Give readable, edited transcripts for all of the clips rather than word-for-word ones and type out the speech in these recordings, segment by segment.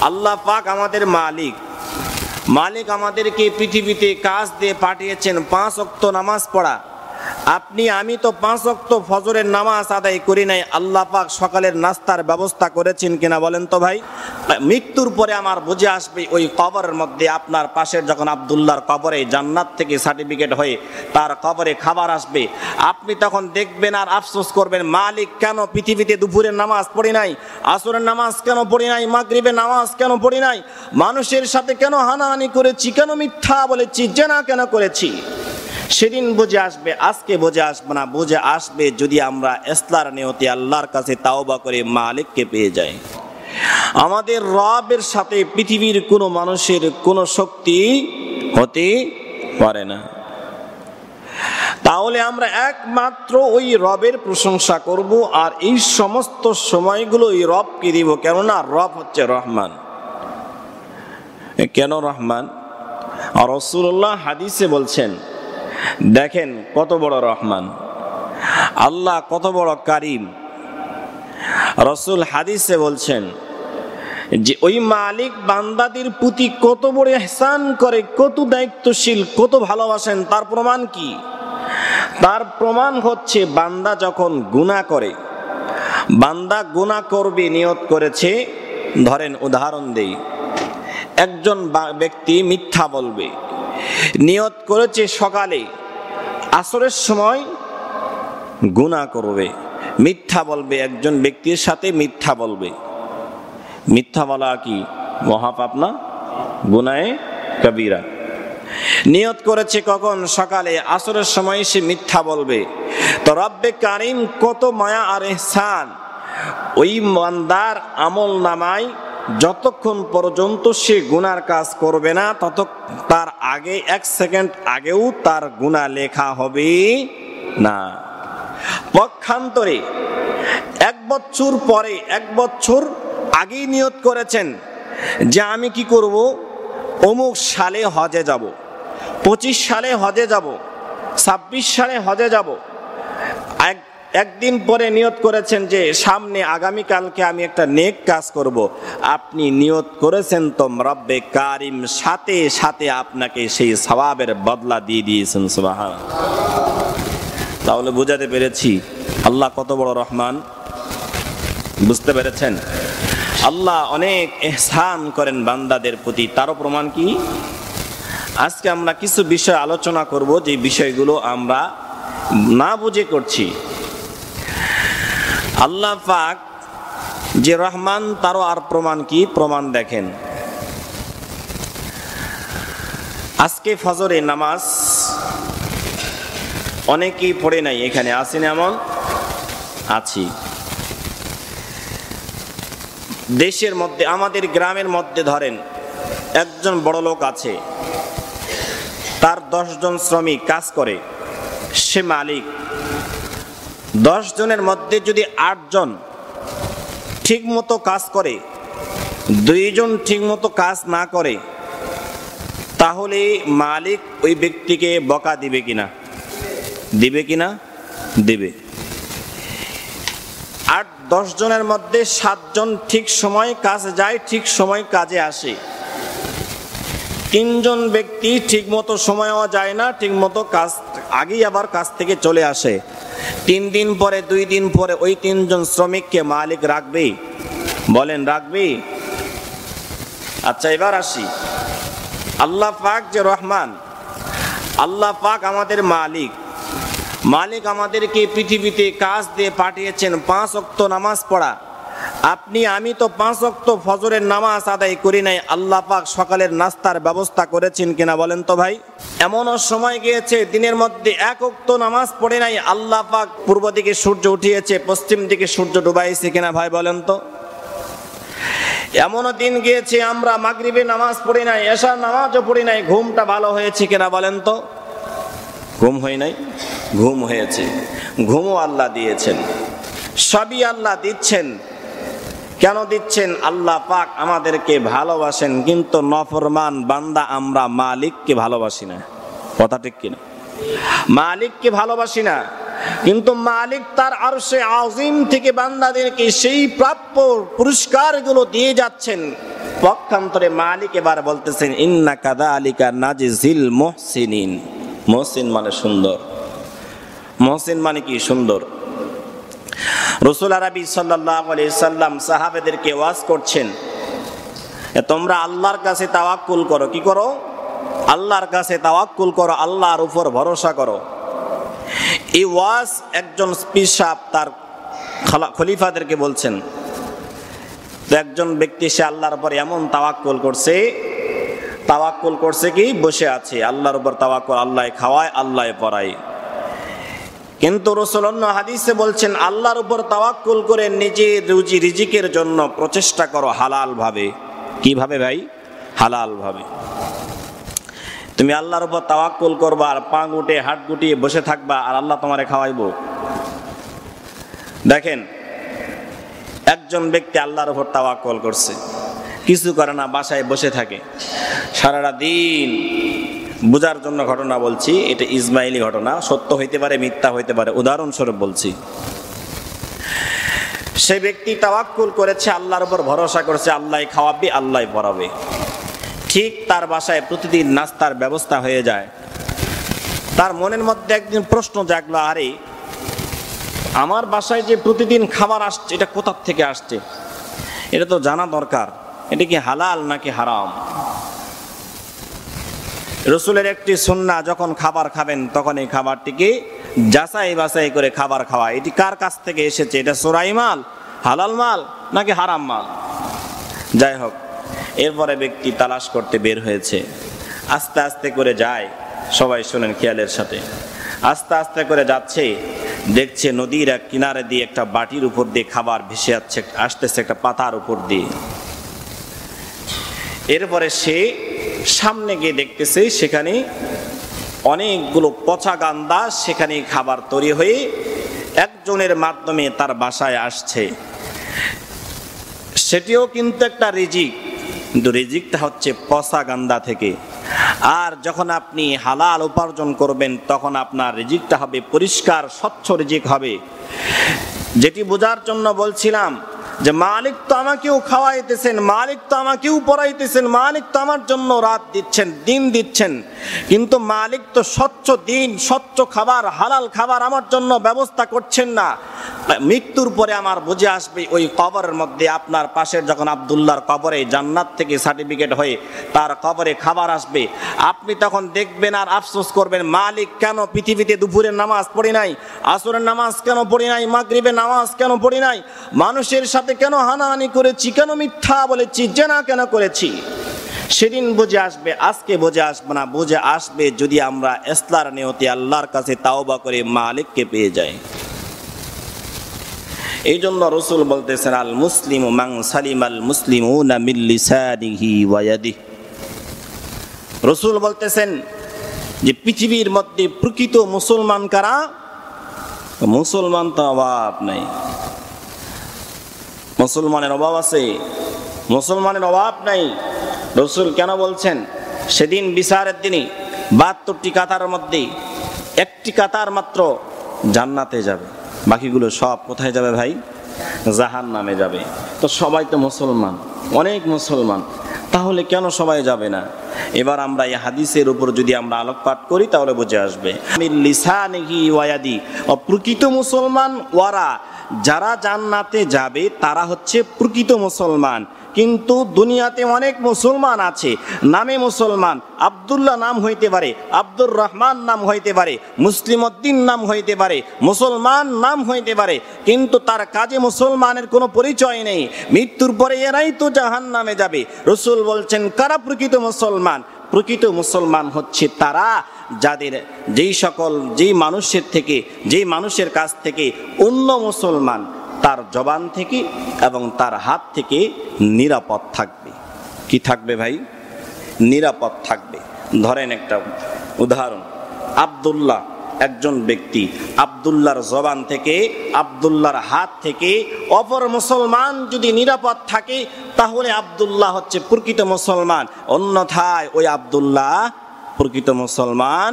আল্লাহ পাক আমাদের মালিক। মালিক আমাদেরকে পৃথিবীতে কাজ দিয়ে পাঠিয়েছেন 5 ওয়াক্ত নামাজ পড়া। আপনি আমি তো 5 ওয়াক্ত ফজরের নামাজ আদায় করি নাই। আল্লাহ পাক সকালের নাস্তার ব্যবস্থা করেছেন কিনা বলেন তো ভাই? মৃত্যুর পরে আমার বুঝে আসবে ওই কবরের মধ্যে, আপনার পাশের যখন আব্দুল্লাহর কবরে জান্নাত থেকে সার্টিফিকেট হয়ে তার কবরে খাবার আসবে, আপনি তখন দেখবেন আর আফসোস করবেন, মালিক কেন পৃথিবীতে দুপুরের নামাজ পড়ি নাই, আসরের নামাজ কেন পড়ি নাই, মাগরিবের নামাজ কেন পড়ি নাই, মানুষের সাথে কেন হানাহানি করেছি, কেন মিথ্যা বলেছি, জেনা কেন করেছি। সেদিন বুঝে আসবে, আজকে বুঝে আসবে না। বুঝে আসবে যদি আমরা ইসলার নিয়তে আল্লাহর কাছে তাওবা করে মালিককে পেয়ে যাই। আমাদের রবের সাথে পৃথিবীর কোনো মানুষের কোনো শক্তি হতে পারে না। তাহলে আমরা একমাত্র ওই রবের প্রশংসা করব, আর এই সমস্ত সময়গুলো ওই রবকে দিব। কেননা রব হচ্ছে রহমান। কেন রহমান? আর রাসূলুল্লাহ হাদিসে বলছেন, দেখেন কত বড় রহমান, আল্লাহ কত বড় কারিম। রাসূল হাদিসে বলছেন যে ওই মালিক বান্দাদের প্রতি কত বড় ইহসান করে, কত দায়িত্বশীল, কত ভালোবাসেন। তার প্রমাণ কি? তার প্রমাণ হচ্ছে বান্দা যখন গুনাহ করে, বান্দা গুনাহ করবে নিয়ত করেছে। ধরেন উদাহরণ দেই, একজন ব্যক্তি মিথ্যা বলবে, নিয়ত করেছে সকালে আসরের সময় গুনাহ করবে, মিথ্যা বলবে, একজন ব্যক্তির সাথে মিথ্যা বলবে। মিথ্যা বলা কি মহাপাপ না? গুনাহে কবিরা। নিয়ত করেছে কখন? সকালে, আসরের সময় সে মিথ্যা বলবে। তো রব্বে কারিম কত মায়া আর ইহসান, ওই বান্দার আমল নামায় যতক্ষণ পর্যন্ত সে গুনার কাজ করবে না, তার আগে 1 সেকেন্ড আগেও তার গুনাহ লেখা হবে না। পক্ষান্তরে 1 বছর পরে, 1 বছর আগেই নিয়ত করেছেন যে আমি কি করব, অমুক সালে হজে যাব, 25 সালে হজে যাব, 26 সালে হজে যাব। একদিন পরে নিয়ত করেছেন যে সামনে আগামীকালকে আমি একটা নেক কাজ করব। আপনি নিয়ত করেছেন তো রব্বে কারিম সাথে সাথে আপনাকে সেই সওয়াবের বদলা দিয়ে দিয়েছেন। সুবহানাল্লাহ। তাহলে বুঝাতে পেরেছি আল্লাহ কত বড় রহমান। বুঝতে পেরেছেন? আল্লাহ অনেক ইহসান করেন বান্দাদের প্রতি। তারও প্রমাণ কি? আজকে আমরা কিছু বিষয় আলোচনা করব, যে বিষয়গুলো আমরা না বুঝে করছি। আল্লাহ পাক যে রহমান, তারও আর প্রমাণ কি? প্রমাণ দেখেন। আজকে ফজরে নামাজ অনেকেই পড়ে নাই, এখানে আছেন এমন আছি। দেশের মধ্যে, আমাদের গ্রামের মধ্যে ধরেন একজন বড় লোক আছে, তার 10 জন শ্রমিক কাজ করে, সে মালিক। 10 জনের মধ্যে যদি 8 জন ঠিক মতো কাজ করে, 2 জন ঠিক মতো কাজ না করে, তাহলে মালিক ওই ব্যক্তিকে বকা দিবে কিনা? দিবে কিনা? দিবে। 8-10 জনের মধ্যে 7 জন ঠিক সময় কাজে যায়, ঠিক সময় কাজে আসে। 3 জন ব্যক্তি ঠিক মতো সময়ও যায় না, ঠিক মতো কাজ আগেই আবার কাজ থেকে চলে আসে। 3 দিন পরে, 2 দিন পরে ওই 3 জন শ্রমিককে মালিক রাখবে? বলেন রাখবে? আচ্ছা, এবার আসি। আল্লাহ পাক যে রহমান, আল্লাহ পাক আমাদের মালিক। মালিক আমাদেরকে পৃথিবীতে কাজ দিয়ে পাঠিয়েছেন 5 ওয়াক্ত নামাজ পড়া। আপনি আমি তো 5 ওয়াক্ত ফজরের নামাজ আদায় করি নাই। আল্লাহ পাক সকালের নাস্তার ব্যবস্থা করেছেন কিনা বলেন তো ভাই? এমনও সময় গিয়েছে দিনের মধ্যে 1 ওয়াক্ত নামাজ পড়ে নাই। আল্লাহ পাক পূর্ব দিকে সূর্য উঠিয়েছে, পশ্চিম দিকে সূর্য ডুবাইছে কিনা ভাই বলেন তো? এমনও দিন গিয়েছে আমরা মাগরিবে নামাজ পড়ি নাই, এশার নামাজও পড়ি নাই। ঘুমটা ভালো হয়েছে কিনা বলেন তো? ঘুম হয় নাই? ঘুম হয়েছে। ঘুমও আল্লাহ দিয়েছেন, সবই আল্লাহ দিচ্ছেন। কেন দিচ্ছেন? আল্লাহ পাক আমাদেরকে ভালোবাসেন, কিন্তু নফরমান বান্দা আমরা মালিককে ভালোবাসি না। কথা ঠিক কিনা? মালিককে ভালোবাসি না, কিন্তু মালিক তার আরশে আজিম থেকে বান্দাদেরকে সেই প্রাপ্য পুরস্কারগুলো দিয়ে যাচ্ছেন। পক্ষান্তরে মালিক এবার বলতেছেন ইন্না কাযালিকা নাজিজিল মুহসিনিন। মুহসিন মানে সুন্দর, মুহসিন মানে কি সুন্দর। রাসূল আরবি সাল্লাল্লাহু আলাইহি সাল্লাম সাহাবাদেরকে ওয়াজ করছেন, তোমরা আল্লাহর কাছে তাওয়াক্কুল করো। কি করো? আল্লাহর কাছে তাওয়াক্কুল করো, আল্লাহর উপর ভরসা করো। এই ওয়াজ একজন পীর সাহেব তার খলিফাদেরকে বলছেন। তো একজন ব্যক্তি সে আল্লাহর উপর এমন তাওয়াক্কুল করছে কি বসে আছে, আল্লাহর উপর তাওয়াক্কুল, আল্লাহ খাওয়ায় আল্লাহ পড়ায়। কিন্তু রাসূল অন্য হাদিসে বলছেন আল্লাহর উপর তাওয়াক্কুল করে নিজের রুজি রিজিকের জন্য প্রচেষ্টা করো হালাল ভাবে। কিভাবে ভাই? হালাল ভাবে। তুমি আল্লাহর উপর তাওয়াক্কুল করবা আর পা গুটে হাত গুটিয়ে বসে থাকবা আর আল্লাহ তোমারে খাওয়াইবো? দেখেন, একজন ব্যক্তি আল্লাহর উপর তাওয়াক্কুল করছে, কিছু করে না, বাসায় বসে থাকে সারাটা দিন। বোঝার জন্য ঘটনা বলছি, এটা ইসমাইলি ঘটনা, সত্য হইতে পারে মিথ্যা হইতে পারে, উদাহরণস্বরূপ বলছি। সে ব্যক্তি তাওয়াক্কুল করেছে, আল্লাহর উপর ভরসা করছে, আল্লাহ খাওয়াবে আল্লাহ পড়াবে। ঠিক তার বাসায় প্রতিদিন নাস্তার ব্যবস্থা হয়ে যায়। তার মনের মধ্যে একদিন প্রশ্ন জাগলো, আরে আমার বাসায় যে প্রতিদিন খাবার আসছে এটা কোথা থেকে আসছে? এটা তো জানা দরকার, এটা কি হালাল নাকি হারাম? রাসূলের একটি সুন্নাহ, যখন খাবার খাবেন তখন এই খাবারটিকে যাচাই বাছাই করে খাবার খাওয়া। এটি কার কাছ থেকে এসেছে? এটা চোরাই মাল, হালাল মাল নাকি হারাম মাল? যাই হোক, এরপরে ব্যক্তি তালাশ করতে বের হয়েছে। আস্তে আস্তে করে যায়, সবাই শুনেন খেয়ালের সাথে। আস্তে আস্তে করে যাচ্ছে, দেখছে নদীর এক কিনারে দিয়ে একটা বাটির উপর দিয়ে খাবার ভেসে আসতেছে একটা পাতার উপর দিয়ে। এরপরে সে সামনে গিয়ে দেখতেছে সেখানে অনেকগুলো পচা গান্দা, সেখানে খাবার তৈরি হয়ে একজনের মাধ্যমে তার বাসায় আসছে। সেটিও কিন্তু একটা রিজিক, কিন্তু রিজিকটা হচ্ছে পচা গান্দা থেকে। আর যখন আপনি হালাল উপার্জন করবেন তখন আপনার রিজিকটা হবে পরিষ্কার স্বচ্ছ রিজিক হবে। যেটি বোঝার জন্য বলছিলাম যে মালিক তো আমাকেও খাওয়াইতেছেন, মালিক তো আমাকেও পড়াইতেছেন, মালিক তো আমার জন্য রাত দিচ্ছেন, দিন দিচ্ছেন, কিন্তু মালিক তো স্বচ্ছ দিন, স্বচ্ছ খাবার, হালাল খাবার আমার জন্য ব্যবস্থা করছেন না। মৃত্যুর পরে আমার বুঝে আসবে ওই কবরের মধ্যে, আপনার পাশের যখন আব্দুল্লাহর কবরে জান্নাত থেকে সার্টিফিকেট হয়ে তার কবরে খাবার আসবে, আপনি তখন দেখবেন আর আফসোস করবেন, মালিক কেন পৃথিবীতে দুপুরের নামাজ পড়ি নাই, আসরের নামাজ কেন পড়ি নাই, মাগরিবের নামাজ কেন পড়ি নাই, মানুষের সাথে কেন হানাহানি করেছি, কেন মিথ্যা বলেছি, জেনা কেন করেছি। সেদিন বুঝে আসবে, আজকে বুঝে আসবে না। বুঝে আসবে যদি আমরা ইসলার নিয়তে আল্লাহর কাছে তাওবা করে মালিককে পেয়ে যাই। এই জন্য রাসূল বলতেছেন আল মুসলিমু মান সালিমাল মুসলিমুনা মিন লিসানিহি ওয়া ইয়াদিহি। রাসূল বলতেছেন যে পৃথিবীর মধ্যে প্রকৃত মুসলমান কারা? মুসলমান তো অভাব নাই, মুসলমানের অভাব আছে, মুসলমানের অভাব নাই। রাসূল কেন বলছেন? সেদিন বিচারের দিনে 72টি কাতার মধ্যে একটি কাতার মাত্র জান্নাতে যাবে, বাকিগুলো সব কোথায় যাবে ভাই? জাহান্নামে যাবে। তো সবাই তো মুসলমান, অনেক মুসলমান, তাহলে কেন সবাই যাবে না? এবার আমরা এই হাদিসের উপর যদি আমরা আলোকপাত করি তাহলে বুঝে আসবে। লিসানিহি ওয়া ইয়াদি, প্রকৃত মুসলমান ওয়ারা, যারা জান্নাতে যাবে তারা হচ্ছে প্রকৃত মুসলমান। কিন্তু দুনিয়াতে অনেক মুসলমান আছে, নামে মুসলমান, আব্দুল্লাহ নাম হইতে পারে, আব্দুর রহমান নাম হইতে পারে, মুসলিম উদ্দিন নাম হইতে পারে, মুসলমান নাম হইতে পারে, কিন্তু তার কাজে মুসলমানের কোনো পরিচয় নেই। মৃত্যুর পরে এরাই তো জাহান্নামে যাবে। রাসূল বলছেন কারা প্রকৃত মুসলমান? প্রকৃত মুসলমান হচ্ছে তারা যাদের যেই মানুষের কাছ থেকে অন্য মুসলমান তার জবান থেকে এবং তার হাত থেকে নিরাপদ থাকবে। কি থাকবে ভাই? নিরাপদ থাকবে। ধরেন একটা উদাহরণ, আব্দুল্লাহ একজন ব্যক্তি, আব্দুল্লাহর জবান থেকে, আব্দুল্লাহর হাত থেকে অপর মুসলমান যদি নিরাপদ থাকে তাহলে আব্দুল্লাহ হচ্ছে প্রকৃত মুসলমান, অন্যথায় ওই আব্দুল্লাহ প্রকৃত মুসলমান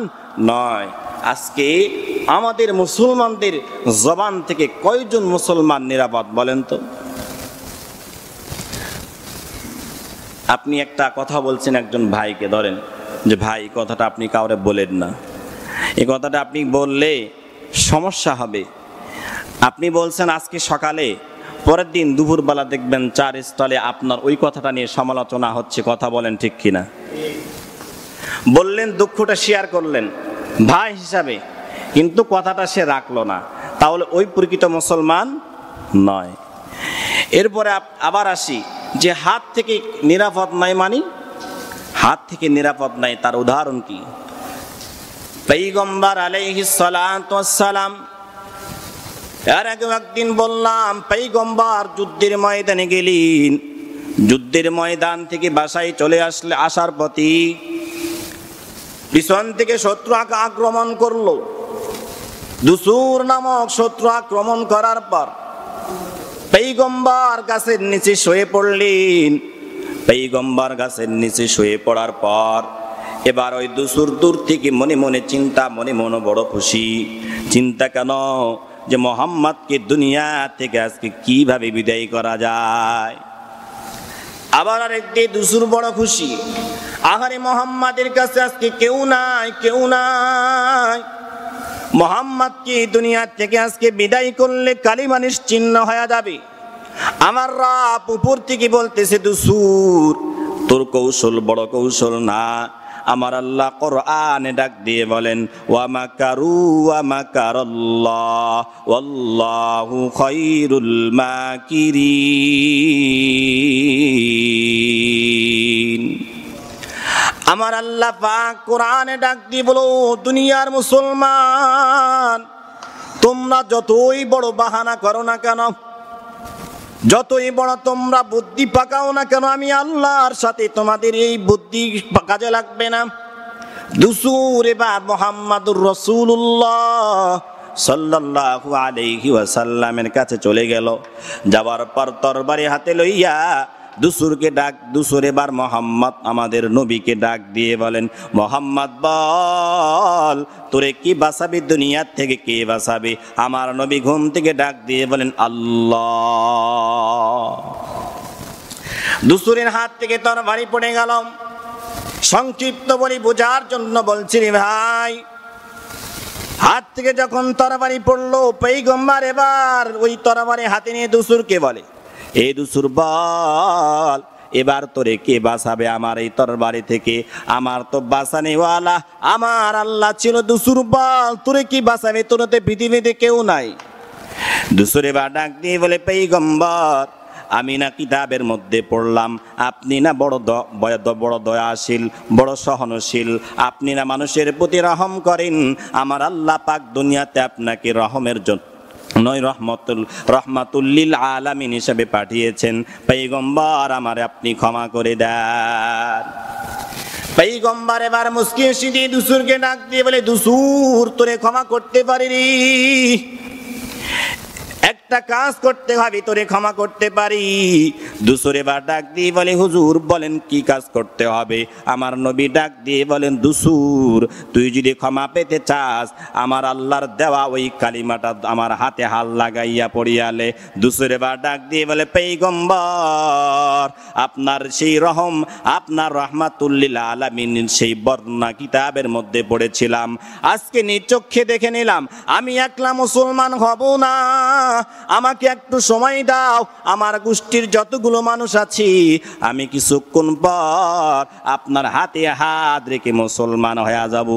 নয়। আজকে আমাদের মুসলমানদের জবান থেকে কয়জন মুসলমান নিরাপদ বলেন তো? আপনি একটা কথা বলছেন একজন ভাইকে, ধরেন যে ভাই কথাটা আপনি কাউরে বলেন না, এই কথাটা আপনি বললে সমস্যা হবে। আপনি বলছেন আজকে সকালে, পরের দিন দুপুরবেলা দেখবেন 4 স্টলে আপনার ওই কথাটা নিয়ে সমালোচনা হচ্ছে। কথা বলেন ঠিক কিনা? বললেন, দুঃখটা শেয়ার করলেন ভাই হিসাবে, কিন্তু কথাটা সে রাখলো না, তাহলে ওই প্রকৃত মুসলমান নয়। এরপরে আবার আসি যে হাত থেকে নিরাপদ নাই, মানি হাত থেকে নিরাপদ নাই, তার উদাহরণ কি? পয়গম্বর আলাইহিস সালাতু ওয়াস সালাম, এর আগে একদিন বললাম পয়গম্বর যুদ্ধের ময়দানে গেলেন, যুদ্ধের ময়দান থেকে বাসায় চলে আসার পথে পিছন থেকে শত্রু আক্রমণ করলো। দুসুর নামক শত্রু আক্রমণ করার পর পয়গম্বর গাছের নিচে শুয়ে পড়লেন। পয়গম্বর গাছের নিচে শুয়ে পড়ার পর এবার ওই দুসুর দূর থেকে মনে মনে চিন্তা, মনে মনে বড় খুশি। চিন্তা কেন? যে মোহাম্মদকে দুনিয়া থেকে আজকে কিভাবে বিদায় করা যায়। আবার আরেকদিন দুসুর বড় খুশি, আহারে মোহাম্মদের কাছে আজকে কেউ নাই, কেউ নাই। মোহাম্মদকে দুনিয়া থেকে আজকে বিদায় করলে কালিমা নিশ্চিহ্ন হয়ে যাবে। আমার রব উপর থেকে বলতেছে, দুসুর তোর কৌশল বড় কৌশল না। আমার আল্লাহ কোরআনে ডাক দিয়ে বলেন, ওয়া মাকারু ওয়া মাকারাল্লাহ ওয়াল্লাহু খায়রুল মাকিরিন। আমার আল্লাহ পাক কোরআনে ডাক দিয়ে বলো, দুনিয়ার মুসলমান, তোমরা যতই বড় বাহানা করো না কেন, যতই বড় তোমরা বুদ্ধি পাকাও না কেন, আমি আল্লাহর সাথে তোমাদের এই বুদ্ধি কাজে লাগবে না। দুসুর এবার মুহাম্মাদুর রাসূলুল্লাহ সাল্লাল্লাহু আলাইহি ওয়াসাল্লামের কাছে চলে গেল। যাওয়ার পর তরবারি হাতে লইয়া দুসুরকে ডাক, দুসুর এবার মোহাম্মদ আমাদের নবীকে ডাক দিয়ে বলেন, মোহাম্মদ বল তোরে কি বাঁচাবি, দুনিয়ার থেকে কে বাঁচাবে? আমার নবী ঘুম থেকে ডাক দিয়ে বলেন, আল্লাহ। দুসুরের হাত থেকে তরবারি পড়ে গেল। সংক্ষিপ্ত বলি বোঝার জন্য বলছি রে ভাই, হাত থেকে যখন তরবারি পড়লো, পয়গম্বর এবার ওই তরবারি হাতে নিয়ে দুসুরকে বলে, এ দুসুর বল এবার তোরে কে বাঁচাবে আমার এই তরবারি থেকে? আমার তো বাঁচানেওয়ালা আমার আল্লাহ ছিল। দুসুর বল তোরে কি বাঁচাবে? তোর তো পৃথিবীতে কেউ নাই। দুসুর এবার ডাক দিয়ে বলে, পয়গম্বর আমি না কিতাবের মধ্যে পড়লাম আপনি না বড় দয়াশীল, বড় সহনশীল, আপনি না মানুষের প্রতি রহম করেন। আমার আল্লাহ পাক দুনিয়াতে আপনাকে রহমের জন্য নয় রহমাতুল্লিল আলামিন হিসেবে পাঠিয়েছেন। পয়গম্বর আমারে আপনি ক্ষমা করে দেন। পয়গম্বর এবার মুস্কি হেসে দিয়ে দুসুরকে ডাক দিয়ে বলে, দুসুর তোরে ক্ষমা করতে পারিনি, একটা কাজ করতে হবে, তোরে ক্ষমা করতে পারি। দুসুর এবার ডাক দিয়ে বলে, হুজুর বলেন কি কাজ করতে হবে? আমার নবী ডাক দিয়ে বলেন, দুসুর তুই যদি ক্ষমা পেতে চাস, আমার আল্লাহর দেওয়া ওই কালিমাটা আমার হাতে হাল লাগাইয়া পড়িয়ালে। দুসুর এবার ডাক দিয়ে বলে, পয়গম্বর আপনার সেই রহম, আপনার রহমাতুল্লিল আলামিন সেই বর্ণনা কিতাবের মধ্যে পড়েছিলাম, আজকে নিজ চক্ষে দেখে নিলাম। আমি একলা মুসলমান হব না, আমাকে একটু সময় দাও। আমার গোষ্ঠীর যতগুলো মানুষ আছি, আমি কিছুক্ষণ পর আপনার হাতে হাত রেখে মুসলমান হয়ে যাব।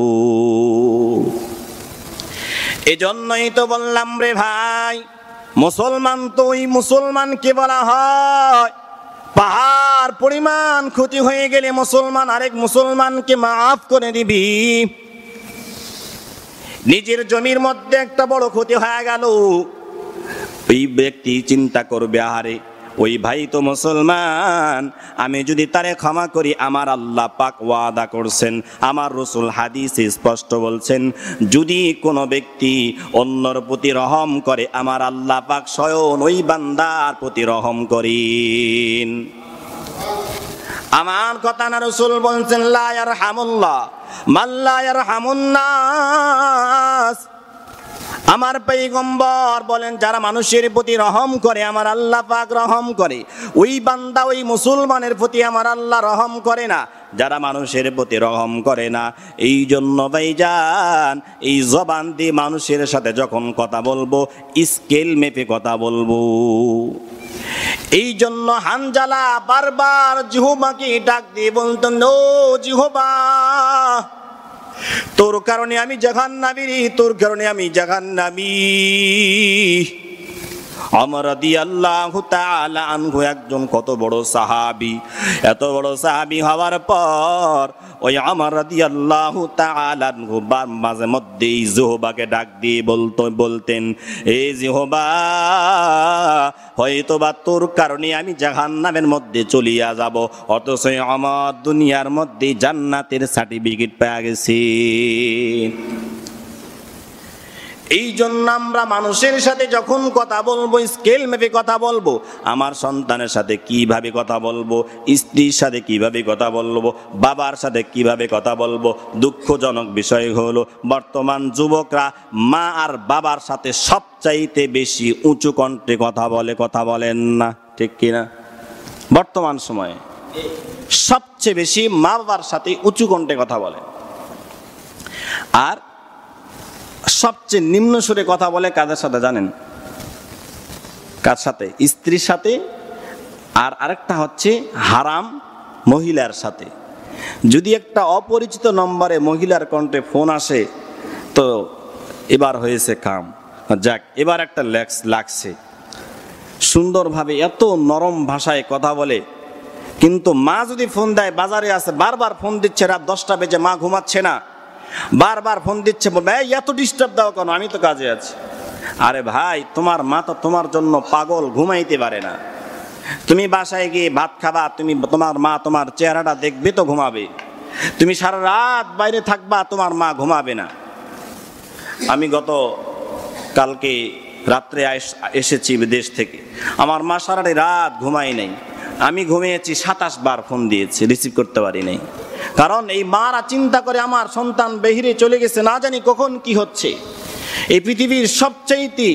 এজন্যই তো বললাম রে ভাই, মুসলমান তো ওই মুসলমানকে বলা হয়, পাহাড় পরিমাণ ক্ষতি হয়ে গেলে মুসলমান আরেক মুসলমানকে মাফ করে দিবি। নিজের জমির মধ্যে একটা বড় ক্ষতি হয়ে গেল, ওই ব্যক্তি চিন্তা করবে, আহারে ওই ভাই তো মুসলমান, আমি যদি তারে ক্ষমা করি, আমার আল্লাহ পাক ওয়াদা করছেন, আমার রাসূল হাদিসে স্পষ্ট বলছেন, যদি কোনো ব্যক্তি অন্যর প্রতি রহম করে, আমার আল্লাহ পাক স্বয়ং ওই বান্দার প্রতি রহম করেন। আমার কথা না, রাসূল বলছেন, লা ইয়ারহামুল্লাহ মান লা ইয়ারহামুন নাস। আমার পয়গম্বর বলেন, যারা মানুষের প্রতি রহম করে আমার আল্লাহ পাক রহম করে, ওই বান্দা ওই মুসলমানের প্রতি আমার আল্লাহ রহম করে না, যারা মানুষের প্রতি রহম করে না। এই জন্য ভাইজান, এই জবান দিয়ে মানুষের সাথে যখন কথা বলবো স্কেল মেপে কথা বলবো। এই জন্য হানজালা বারবার জিহ্বাকে ডাক দিয়ে বলতেন, ও জিহ্বা, তোর কারণে আমি জাহান্নামী, তোর কারণে আমি জাহান্নামী। ওমর রাদিয়াল্লাহু তাআলা আনহু একজন কত বড় সাহাবী, এত বড় সাহাবী হওয়ার পর ওই ওমর রাদিয়াল্লাহু তাআলা আনহু মাঝে মধ্যে জিহ্বাকে ডাক দিয়ে বলতেন, এই জিহ্বা, হয়তোবা তোর কারণে আমি জাহান্নামের মধ্যে চলিয়া যাব, অথচ আমার দুনিয়ার মধ্যে জান্নাতের সার্টিফিকেট পেয়ে গেছি। এই জন্য আমরা মানুষের সাথে যখন কথা বলবো স্কেল মেপে কথা বলবো। আমার সন্তানের সাথে কিভাবে কথা বলবো, স্ত্রীর সাথে কিভাবে কথা বলবো, বাবার সাথে কিভাবে কথা বলবো। দুঃখজনক বিষয় হলো বর্তমান যুবকরা মা আর বাবার সাথে সবচাইতে বেশি উঁচু কণ্ঠে কথা বলে, কথা বলেন না, ঠিক কিনা? বর্তমান সময়ে সবচেয়ে বেশি মা বাবার সাথে উঁচু কণ্ঠে কথা বলে, আর সবচেয়ে নিম্ন সুরে কথা বলে কাদের সাথে জানেন? কার সাথে? স্ত্রীর সাথে, আর আরেকটা হচ্ছে হারাম মহিলার সাথে। যদি একটা অপরিচিত নম্বরে মহিলার কণ্ঠে ফোন আসে তো এবার হয়েছে কাম, যাক এবার একটা লাগছে। সুন্দরভাবে এত নরম ভাষায় কথা বলে, কিন্তু মা যদি ফোন দেয়, বাজারে আছে, বারবার ফোন দিচ্ছে, রাত 10টা বেজে মা ঘুমাচ্ছে না, বারবার ফোন দিচ্ছে, বলবে এত ডিস্টার্ব দাও কেন, আমি তো কাজে আছি। আরে ভাই, তোমার মা তো তোমার জন্য পাগল, ঘুমাইতে পারে না। তুমি বাসায় গিয়ে ভাত খাবা, তোমার মা তোমার চেহারাটা দেখবে তো ঘুমাবে। তুমি সারা রাত বাইরে থাকবা, তোমার মা ঘুমাবে না। আমি গত কালকে রাত্রে এসেছি বিদেশ থেকে, আমার মা সারা রাত ঘুমাই নাই। আমি ঘুমিয়েছি 27 বার ফোন দিয়েছি, রিসিভ করতে পারি নাই। কারণ এই মারা চিন্তা করে আমার সন্তান বাহিরে চলে গেছে, না জানি কখন কি হচ্ছে। এই পৃথিবীর সবচাইতে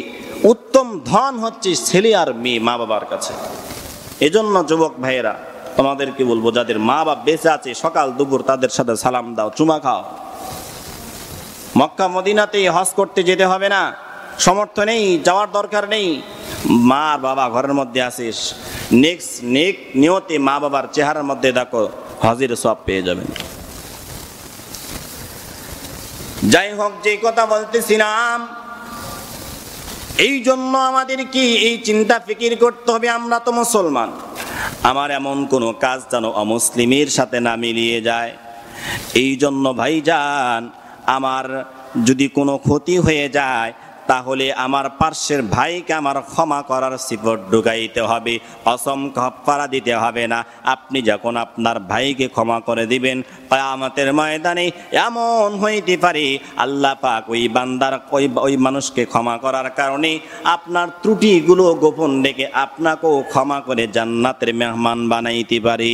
উত্তম ধন হচ্ছে ছেলে আর মেয়ে মা বাবার কাছে। এজন্য যুবক ভাইয়েরা, তোমাদেরকে বলবো, যাদের মা বাপ বেঁচে আছে সকাল দুপুর তাদের সাথে সালাম দাও, চুমা খাও। মক্কা মদিনাতে হজ করতে যেতে হবে না, সমর্থ নেই, যাওয়ার দরকার নেই। মা বাবা ঘরের মধ্যে আসিস, নেক নিয়তে মা বাবার চেহারার মধ্যে দেখো, হজের সওয়াব পেয়ে যাবেন। যাই হোক, যে কথা বলতেছিলাম, এই জন্য আমাদের কি এই চিন্তা ফিকির করতে হবে, আমরা তো মুসলমান, আমার এমন কোনো কাজ যেন অমুসলিমের সাথে না মিলিয়ে যায়। এই জন্য ভাইজান, আমার যদি কোনো ক্ষতি হয়ে যায় তাহলে আমার পার্শ্বের ভাইকে আমার ক্ষমা করার সিফত ঢুকাইতে হবে, অসংখ্য কাফারা দিতে হবে না। আপনি যখন আপনার ভাইকে ক্ষমা করে দিবেন, কিয়ামতের ময়দানে এমন হইতে পারে আল্লাহ পাক ওই বান্দার ওই মানুষকে ক্ষমা করার কারণে আপনার ত্রুটিগুলো গোপন রেখে আপনাকেও ক্ষমা করে জান্নাতের মেহমান বানাইতে পারে।